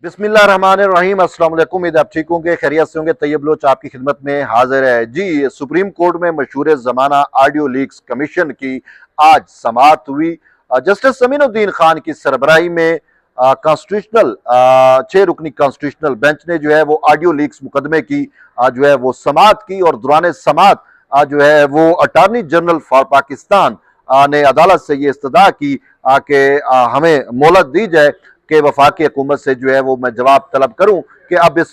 बिस्मिल्लाहिर्रहमानिर्रहीम। अस्सलाम वालेकुम। उम्मीद आप ठीक होंगे, खैरियत से होंगे। तैयब लोच आपकी खिदमत में हाजिर है जी। सुप्रीम कोर्ट में मशहूर जमाना ऑडियो लीक्स कमीशन की आज समाअत हुई। जस्टिस अमीनुद्दीन खान की सरबराही में कॉन्स्टिट्यूशनल 6 रुकनी कॉन्स्टिट्यूशनल बेंच ने जो है वो ऑडियो लीक्स मुकदमे की जो है वो समाअत की। और दौरान समाअत जो है वो अटॉर्नी जनरल फॉर पाकिस्तान ने अदालत से ये इस्तदा की कि हमें मोहलत दी जाए कि वफाकी हुकूमत से जो है वो मैं जवाब तलब करूं कि अब इस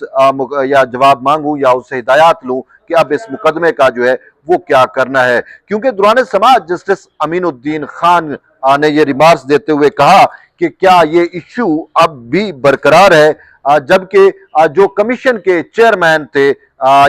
या जवाब मांगूं या उससे हिदायत लूं कि अब इस मुकदमे का जो है वो क्या करना है। क्योंकि दौरान समाअत जस्टिस अमीनुद्दीन खान ने ये रिमार्क्स देते हुए कहा कि क्या ये इशू अब भी बरकरार है, जबकि जो कमीशन के चेयरमैन थे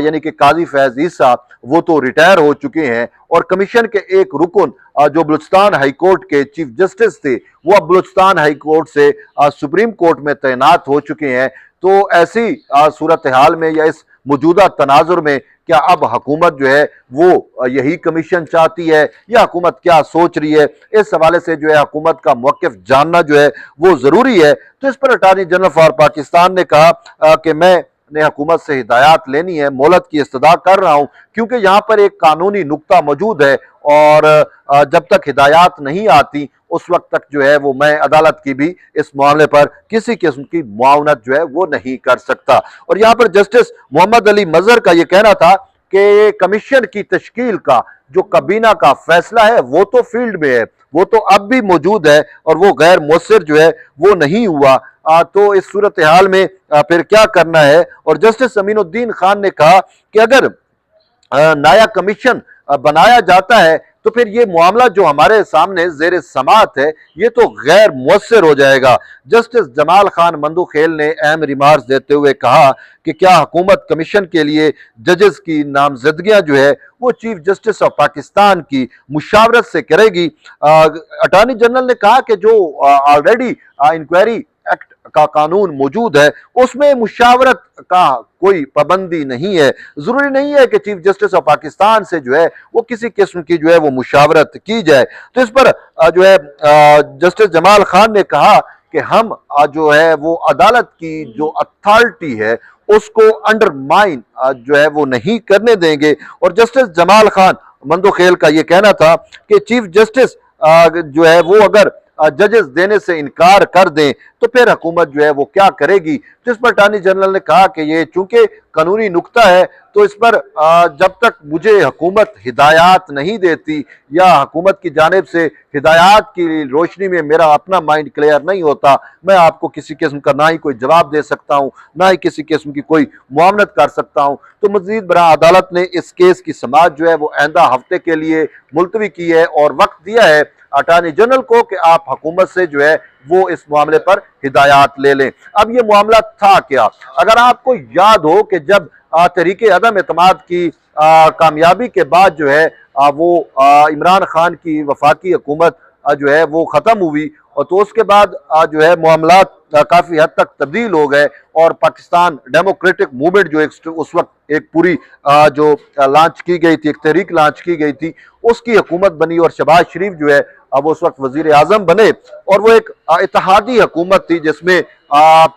यानी कि काजी फैज ईसा वो तो रिटायर हो चुके हैं और कमीशन के एक रुकन जो बलूचिस्तान हाई कोर्ट के चीफ जस्टिस थे वो अब बलूचिस्तान हाई कोर्ट से सुप्रीम कोर्ट में तैनात हो चुके हैं। तो ऐसी सूरत हाल में या इस मौजूदा तनाजुर में क्या अब हुकूमत जो है वो यही कमीशन चाहती है या हुकूमत क्या सोच रही है, इस हवाले से जो है हुकूमत का मौक़िफ़ जानना जो है वो जरूरी है। तो इस पर अटॉर्नी जनरल फॉर पाकिस्तान ने कहा कि मैं ने हुकूमत से हिदायत लेनी है, मोहलत की इस्तदा कर रहा हूं क्योंकि यहाँ पर एक कानूनी नुक्ता मौजूद है और जब तक हिदायत नहीं आती उस वक्त तक जो है वो मैं अदालत की भी इस मामले पर किसी किस्म की मुआवनत जो है वो नहीं कर सकता। और यहाँ पर जस्टिस मोहम्मद अली मजहर का ये कहना था कि कमीशन की तश्कील का जो कबीना का फैसला है वो तो फील्ड में है, वो तो अब भी मौजूद है और वो गैर मुअस्सिर जो है वो नहीं हुआ। तो इस सूरत हाल में फिर क्या करना है। और जस्टिस अमीनुद्दीन खान ने कहा कि अगर नया कमीशन बनाया जाता है तो फिर ये मामला जो हमारे सामने जेर समाअत है ये तो गैर मुअस्सिर हो जाएगा। जस्टिस जमाल खान मंदूखेल ने अहम रिमार्क्स देते हुए कहा कि क्या हुकूमत कमीशन के लिए जजेस की नामजदगियां जो है वो चीफ जस्टिस ऑफ पाकिस्तान की मुशावरत से करेगी। अटॉर्नी जनरल ने कहा कि जो ऑलरेडी इंक्वायरी एक्ट का कानून मौजूद है उसमें मुशावरत का कोई पाबंदी नहीं है, जरूरी नहीं है कि चीफ जस्टिस ऑफ पाकिस्तान से जो है वो किसी किस्म की जो है वो मुशावरत की जाए। तो इस पर जो है जस्टिस जमाल खान ने कहा कि हम जो है वो अदालत की जो अथॉरिटी है उसको अंडरमाइन जो है वो नहीं करने देंगे। और जस्टिस जमाल खान मंदोखेल का ये कहना था कि चीफ जस्टिस जो है वो अगर जजेस देने से इनकार कर दें तो फिर हुकूमत जो है वो क्या करेगी। तो इस पर अटॉर्नी जनरल ने कहा कि ये चूंकि कानूनी नुक्ता है तो इस पर जब तक मुझे हुकूमत हिदायत नहीं देती या हुकूमत की जानिब से हिदायत की रोशनी में मेरा अपना माइंड क्लियर नहीं होता, मैं आपको किसी किस्म का ना ही कोई जवाब दे सकता हूँ ना ही किसी किस्म की कोई मुआवनत कर सकता हूँ। तो मजीद बरा अदालत ने इस केस की समाअत जो है वो आइंदा हफ्ते के लिए मुलतवी की है और वक्त दिया है अटॉर्नी जनरल को कि आप हुकूमत से जो है वो इस मामले पर हिदायत ले लें। अब ये मामला था क्या, अगर आपको याद हो कि जब तहरीके अदम एतमाद की कामयाबी के बाद जो है वो इमरान खान की वफाकी हुकूमत जो है वो ख़त्म हुई और तो उसके बाद जो है मामलात काफ़ी हद तक तब्दील हो गए और पाकिस्तान डेमोक्रेटिक मूवमेंट जो उस वक्त एक पूरी जो लॉन्च की गई थी, एक तहरीक लॉन्च की गई थी, उसकी हुकूमत बनी और शहबाज शरीफ जो है अब उस वक्त वजीर आजम बने और वो एक इत्तेहादी हुकूमत थी जिसमें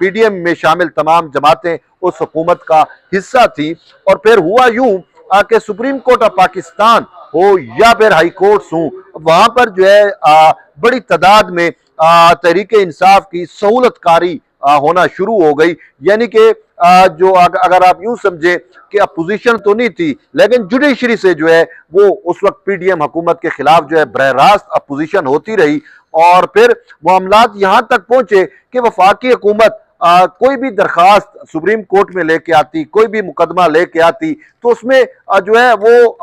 PDM में शामिल तमाम जमातें उस हुकूमत का हिस्सा थी। और फिर हुआ यूं कि सुप्रीम कोर्ट ऑफ पाकिस्तान हो या फिर हाई कोर्ट्स हों, वहां पर जो है बड़ी तादाद में तहरीके इंसाफ की सहूलतकारी होना शुरू हो गई। यानी कि जो अगर आप यूं समझे कि अपोजिशन तो नहीं थी लेकिन जुडिशरी से जो है वो उस वक्त PDM हुकूमत के खिलाफ जो है बरह रास्त अपोजिशन होती रही और फिर मामलात यहां तक पहुंचे कि वफाकी हुकूमत कोई भी दरखास्त सुप्रीम कोर्ट में लेके आती, कोई भी मुकदमा लेके आती तो उसमें जो है वो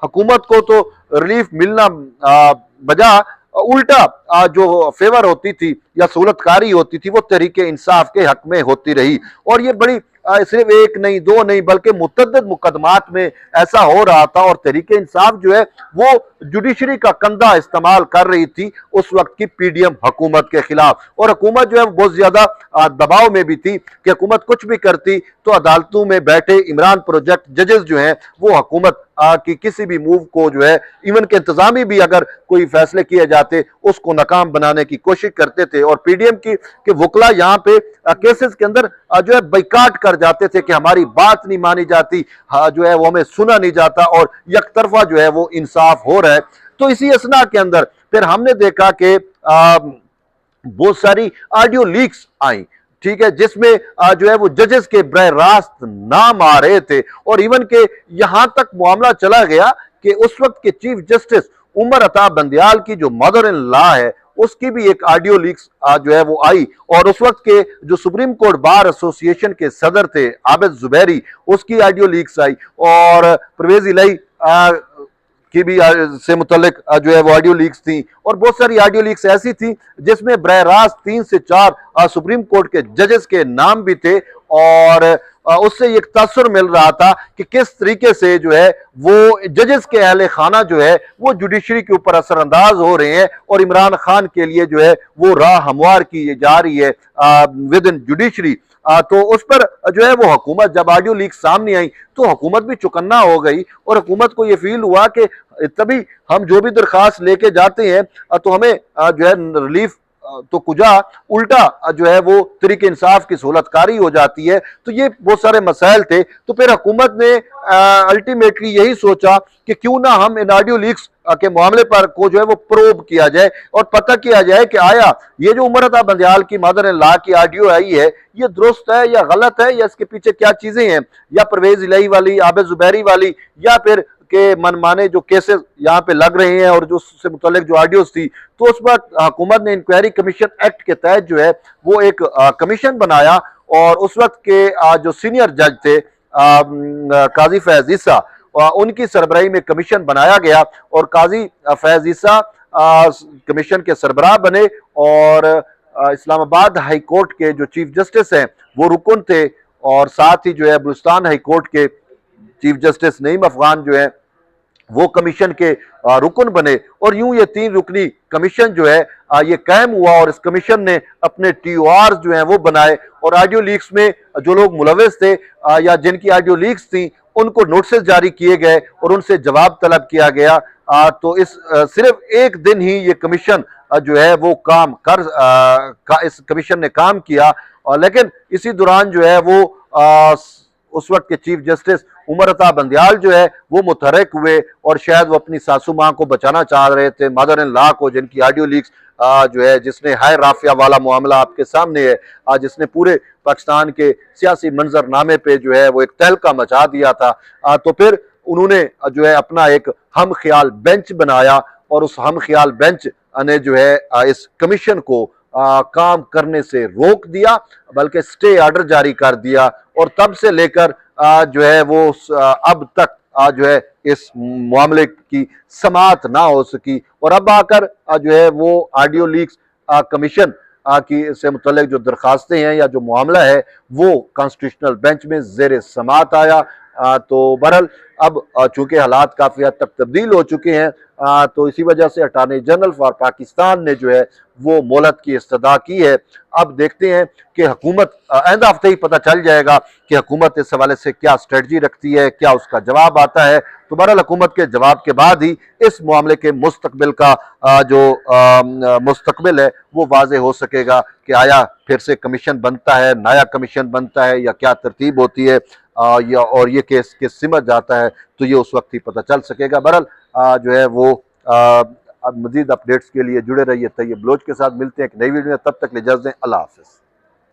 हुकूमत को तो रिलीफ मिलना बजा उल्टा जो फेवर होती थी या सहूलतकारी होती थी वो तहरीके इंसाफ के हक में होती रही। और ये बड़ी सिर्फ एक नहीं दो नहीं बल्कि मुतअद्दिद मुकदमात में ऐसा हो रहा था और तहरीके इंसाफ जो है वो जुडिशरी का कंधा इस्तेमाल कर रही थी उस वक्त की PDM हुकूमत के खिलाफ। और हुकूमत जो है बहुत ज्यादा दबाव में भी थी कि हुकूमत कुछ भी करती तो अदालतों में बैठे इमरान प्रोजेक्ट जजेस जो हैं वो हुकूमत कि किसी भी मूव को जो है इवन के इंतजामी भी अगर कोई फैसले किए जाते उसको नाकाम बनाने की कोशिश करते थे। और पीडीएम की के वकला यहाँ पे केसेस के अंदर जो है बाइकाट कर जाते थे कि हमारी बात नहीं मानी जाती, जो है वो हमें सुना नहीं जाता और यकतरफा जो है वो इंसाफ हो रहा है। तो इसी असना के अंदर फिर हमने देखा कि बहुत सारी ऑडियो लीक्स आई, ठीक है, जिसमें जो है वो जजेस के बरह रास्त नाम आ रहे थे। और इवन के यहां तक मामला चला गया कि उस वक्त के चीफ जस्टिस उमर अता बंदयाल की जो मदर इन लॉ है उसकी भी एक ऑडियो लीक्स जो है वो आई। और उस वक्त के जो सुप्रीम कोर्ट बार एसोसिएशन के सदर थे आबिद जुबैरी, उसकी ऑडियो लीक्स आई। और परवेज इलाही की भी से मुतल्लिक जो है वो ऑडियो लीक्स थी। और बहुत सारी ऑडियो लीक्स ऐसी थी जिसमें बरह रास्त 3 से 4 सुप्रीम कोर्ट के जजेस के नाम भी थे। और उससे एक तासुर मिल रहा था कि किस तरीके से जो है वो जजेस के अहले खाना जो है वो जुडिशरी के ऊपर असरअंदाज हो रहे हैं और इमरान खान के लिए जो है वो राह हमवार की जा रही है विद इन जुडिशरी। तो उस पर जो है वो हुकूमत, जब ऑडियो लीक सामने आई तो हुकूमत भी चौकन्ना हो गई और हुकूमत को ये फील हुआ कि तभी हम जो भी दरखास्त लेके जाते हैं तो हमें जो है रिलीफ तो कुजा उल्टा जो है वो तरीके इंसाफ की सहूलतकारी हो जाती है। तो ये बहुत सारे मसाइल थे। तो फिर हुकूमत ने अल्टीमेटली यही सोचा कि क्यों ना हम इन ऑडियो लीक्स के मामले पर को जो है वो प्रोब किया जाए और पता किया जाए कि आया ये जो उमर अता बंदयाल की मदर इन लॉ की ऑडियो आई है ये दुरुस्त है या गलत है, या इसके पीछे क्या चीजें हैं, या परवेज इलाही वाली, आबिद जुबैरी वाली, या फिर के मनमाने जो केसेस यहाँ पे लग रहे हैं और जो उससे मुतल्लिक जो ऑडियोज थी। तो उस वक्त हुकूमत ने इंक्वायरी कमीशन एक्ट के तहत जो है वो एक कमीशन बनाया। और उस वक्त के जो सीनियर जज थे काजी फैज ईसा, उनकी सरबराही में कमीशन बनाया गया और काजी फैज ईसा कमीशन के सरबराह बने। और इस्लामाबाद हाई कोर्ट के जो चीफ जस्टिस हैं वो रुकन थे और साथ ही जो है बलूचिस्तान हाई कोर्ट के चीफ जस्टिस नईम अफगान जो है वो कमीशन के रुकन बने। और यूं ये 3 रुकनी कमीशन जो है ये कायम हुआ और इस कमीशन ने अपने TOR जो है वो बनाए। और ऑडियो लीक्स में जो लोग मुलविस थे या जिनकी ऑडियो लीक्स थी उनको नोटिस जारी किए गए और उनसे जवाब तलब किया गया। तो इस सिर्फ एक दिन ही ये कमीशन जो है वो काम कर इस कमीशन ने काम किया। लेकिन इसी दौरान जो है वो उस वक्त के चीफ जस्टिस उमर अता बंदयाल जो है वो मुतहरक हुए और शायद वो अपनी सासू माँ को बचाना चाह रहे थे, मदर इन लॉ को, जिनकी ऑडियो लीक्स जो है जिसने हाय राफिया वाला मामला आपके सामने है, जिसने पूरे पाकिस्तान के सियासी मंजरनामे पे जो है वो एक तहलका मचा दिया था। तो फिर उन्होंने जो है अपना एक हम ख्याल बेंच बनाया और उस हम ख्याल बेंच ने जो है इस कमीशन को काम करने से रोक दिया, बल्कि स्टे ऑर्डर जारी कर दिया। और तब से लेकर जो है वो अब तक जो है इस मामले की समाअत ना हो सकी। और अब आकर जो है वो ऑडियो लीक्स कमीशन की से मुतल्लिक जो दरखास्तें हैं या जो मामला है वो कॉन्स्टिट्यूशनल बेंच में जेर समाअत आया। तो बहरहाल अब चूंकि हालात काफ़ी हद तक तब्दील हो चुके हैं तो इसी वजह से अटॉर्नी जनरल फॉर पाकिस्तान ने जो है वो मोहलत की इस्तदा की है। अब देखते हैं कि हुकूमत आइंदा हफ्ते ही पता चल जाएगा कि हुकूमत इस हवाले से क्या स्ट्रेटजी रखती है, क्या उसका जवाब आता है। तो बहरहाल हुकूमत के जवाब के बाद ही इस मामले के मुस्तकबिल का जो मुस्तकबिल है वो वाज़े हो सकेगा कि आया फिर से कमीशन बनता है, नया कमीशन बनता है, या क्या तरतीब होती है या और ये केस किस सिमत जाता है, तो ये उस वक्त ही पता चल सकेगा। बहरहाल जो है वो अब मजीद अपडेट्स के लिए जुड़े रहिए तैयब बलोच के साथ। मिलते हैं एक नई वीडियो में, तब तक ले इजाज़त दें। अल्लाह हाफ़िज़।